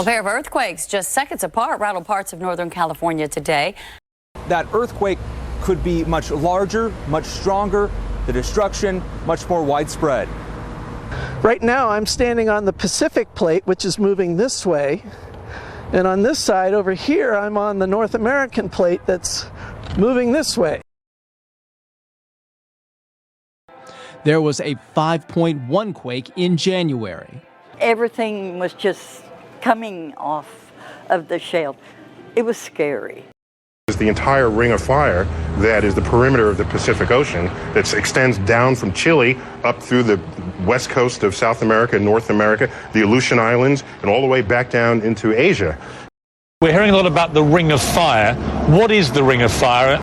A pair of earthquakes just seconds apart rattled parts of Northern California today. That earthquake could be much larger, much stronger, the destruction much more widespread. Right now I'm standing on the Pacific plate, which is moving this way. And on this side over here, I'm on the North American plate that's moving this way. There was a 5.1 quake in January. Everything was just coming off of the shelf. It was scary. The entire ring of fire that is the perimeter of the Pacific Ocean that extends down from Chile up through the west coast of South America, North America, the Aleutian Islands, and all the way back down into Asia. We're hearing a lot about the ring of fire. What is the ring of fire?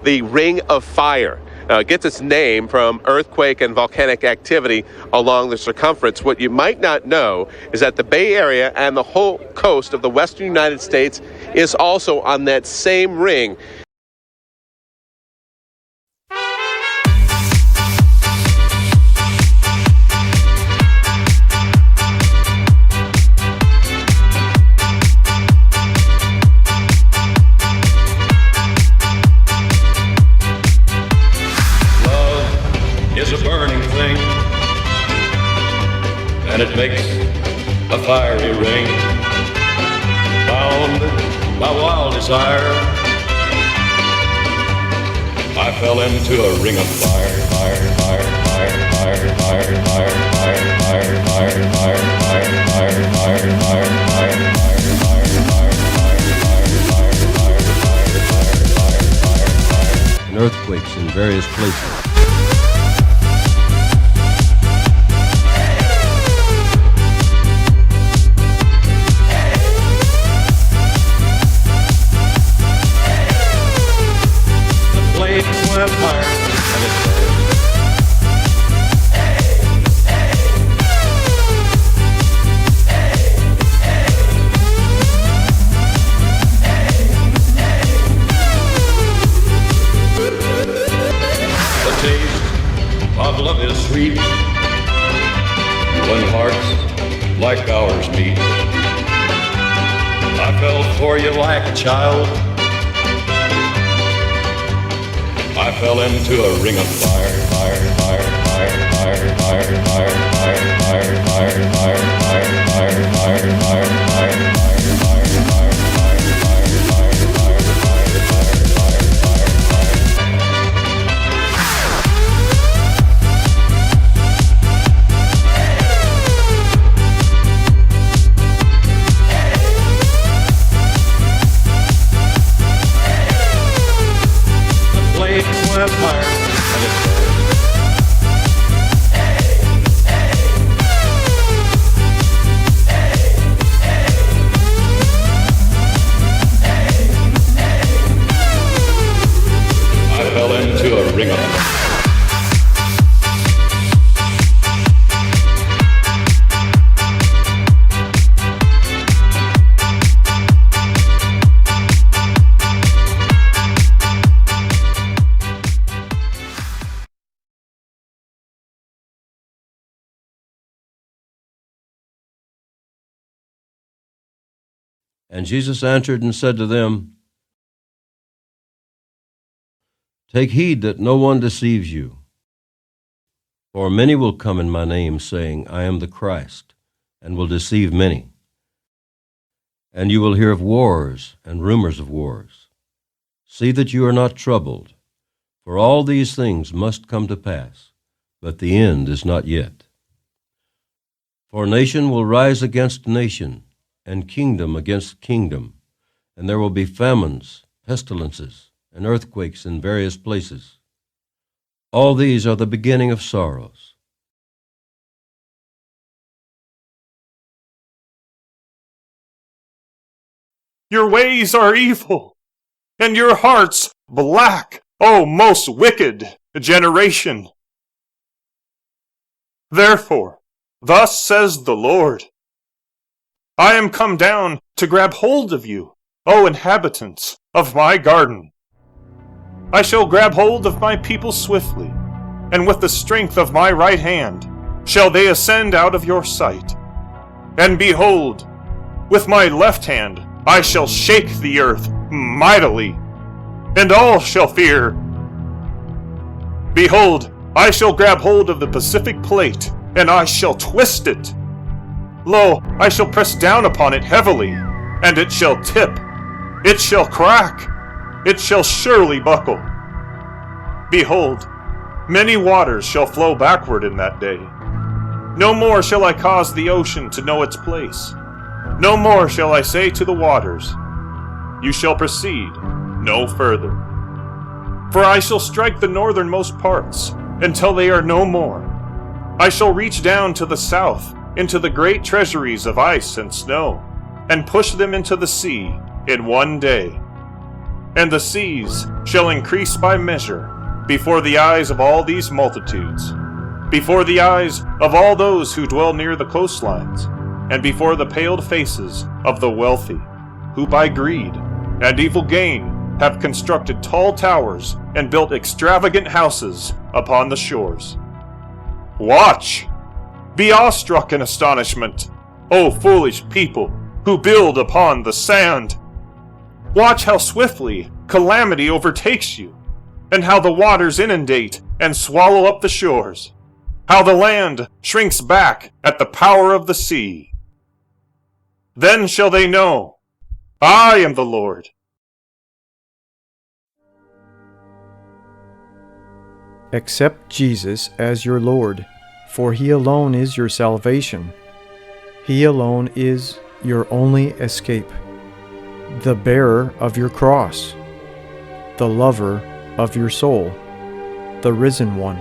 The Ring of Fire gets its name from earthquake and volcanic activity along the circumference. What you might not know is that the Bay Area and the whole coast of the western United States is also on that same ring. Is a burning thing, and it makes a fiery ring, bound by wild desire. I fell into a ring of fire, fire, fire, fire, fire, fire, fire, fire, fire, fire, fire, fire, fire, fire, fire, fire, and earthquakes in various places. Of love is sweet when hearts like ours meet. I fell for you like a child. I fell into a ring of fire, fire, fire, fire, fire, fire, fire, fire, fire, fire, fire, fire, fire, fire, fire, fire, And Jesus answered and said to them, Take heed that no one deceives you. For many will come in my name, saying, I am the Christ, and will deceive many. And you will hear of wars and rumors of wars. See that you are not troubled, for all these things must come to pass, but the end is not yet. For nation will rise against nation, and kingdom against kingdom, and there will be famines, pestilences, and earthquakes in various places. All these are the beginning of sorrows. Your ways are evil, and your hearts black, O most wicked generation. Therefore, thus says the Lord, I am come down to grab hold of you, O inhabitants of my garden. I shall grab hold of my people swiftly, and with the strength of my right hand shall they ascend out of your sight. And behold, with my left hand I shall shake the earth mightily, and all shall fear. Behold, I shall grab hold of the Pacific plate, and I shall twist it. Lo, I shall press down upon it heavily, and it shall tip. It shall crack. It shall surely buckle. Behold, many waters shall flow backward in that day. No more shall I cause the ocean to know its place. No more shall I say to the waters, you shall proceed no further. For I shall strike the northernmost parts until they are no more. I shall reach down to the south into the great treasuries of ice and snow, and push them into the sea in one day. And the seas shall increase by measure before the eyes of all these multitudes, before the eyes of all those who dwell near the coastlines, and before the paled faces of the wealthy, who by greed and evil gain have constructed tall towers and built extravagant houses upon the shores. Watch! Be awestruck in astonishment, O foolish people who build upon the sand! Watch how swiftly calamity overtakes you, and how the waters inundate and swallow up the shores, how the land shrinks back at the power of the sea. Then shall they know, I am the Lord. Accept Jesus as your Lord, for He alone is your salvation. He alone is your only escape, the bearer of your cross, the lover of your soul, the risen one.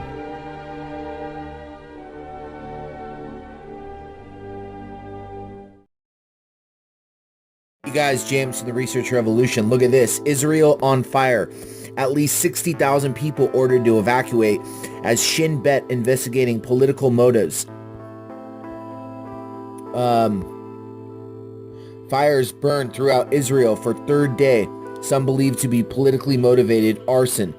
You guys, James from the Research Revolution. Look at this. Israel on fire. At least 60,000 people ordered to evacuate as Shin Bet investigating political motives. Fires burned throughout Israel for third day. Some believed to be politically motivated arson.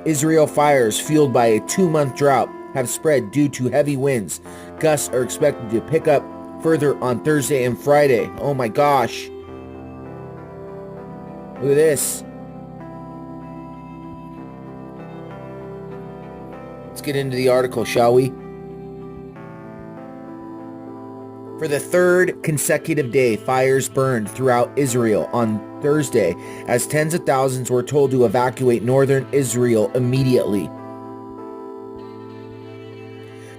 Israel fires fueled by a 2-month drought have spread due to heavy winds. Gusts are expected to pick up further on Thursday and Friday. Oh my gosh. Look at this. Let's get into the article, shall we? For the third consecutive day, fires burned throughout Israel on Thursday, as tens of thousands were told to evacuate northern Israel immediately.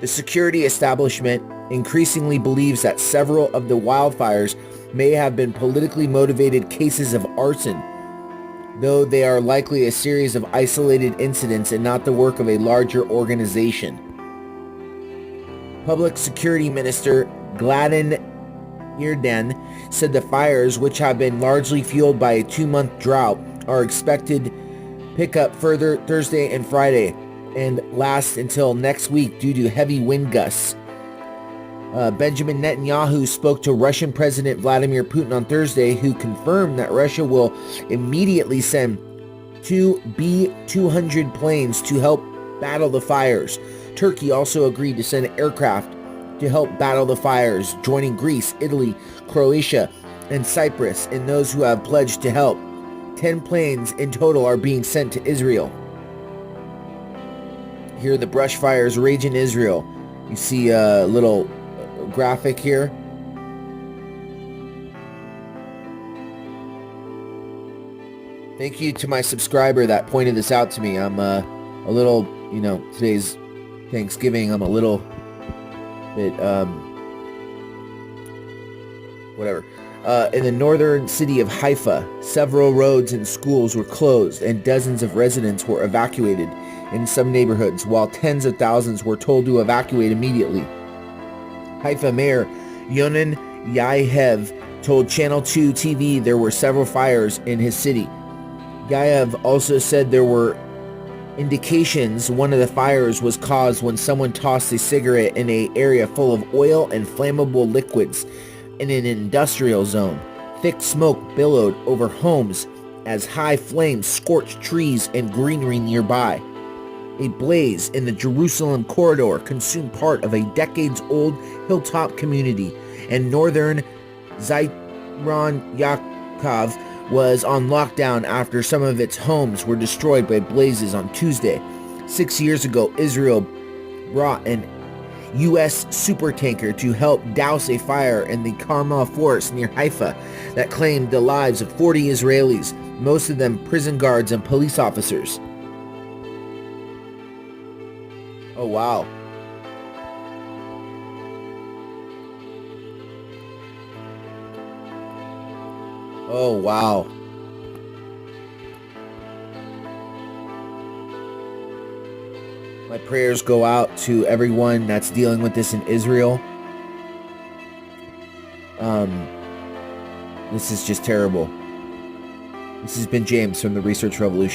The security establishment increasingly believes that several of the wildfires may have been politically motivated cases of arson, though they are likely a series of isolated incidents and not the work of a larger organization. Public Security Minister Gladden Yerden said the fires, which have been largely fueled by a 2-month drought, are expected to pick up further Thursday and Friday and last until next week due to heavy wind gusts. Benjamin Netanyahu spoke to Russian President Vladimir Putin on Thursday, who confirmed that Russia will immediately send 2 B-200 planes to help battle the fires. Turkey also agreed to send aircraft to help battle the fires, joining Greece, Italy, Croatia, and Cyprus in those who have pledged to help. 10 planes in total are being sent to Israel. Here the brush fires rage in Israel. You see a little graphic here. Thank you to my subscriber that pointed this out to me. I'm a little, today's Thanksgiving. I'm a little bit, whatever. In the northern city of Haifa, several roads and schools were closed and dozens of residents were evacuated in some neighborhoods, while tens of thousands were told to evacuate immediately. Haifa Mayor Yonan Yahev told Channel 2 TV there were several fires in his city. Yahev also said there were indications one of the fires was caused when someone tossed a cigarette in an area full of oil and flammable liquids in an industrial zone. Thick smoke billowed over homes as high flames scorched trees and greenery nearby. A blaze in the Jerusalem corridor consumed part of a decades-old hilltop community in northern Ron Yaakov was on lockdown after some of its homes were destroyed by blazes on Tuesday. 6 years ago, Israel brought an U.S. supertanker to help douse a fire in the Carmel forest near Haifa that claimed the lives of 40 Israelis, most of them prison guards and police officers. Oh, wow. Oh, wow. My prayers go out to everyone that's dealing with this in Israel. This is just terrible. This has been James from the Research Revolution.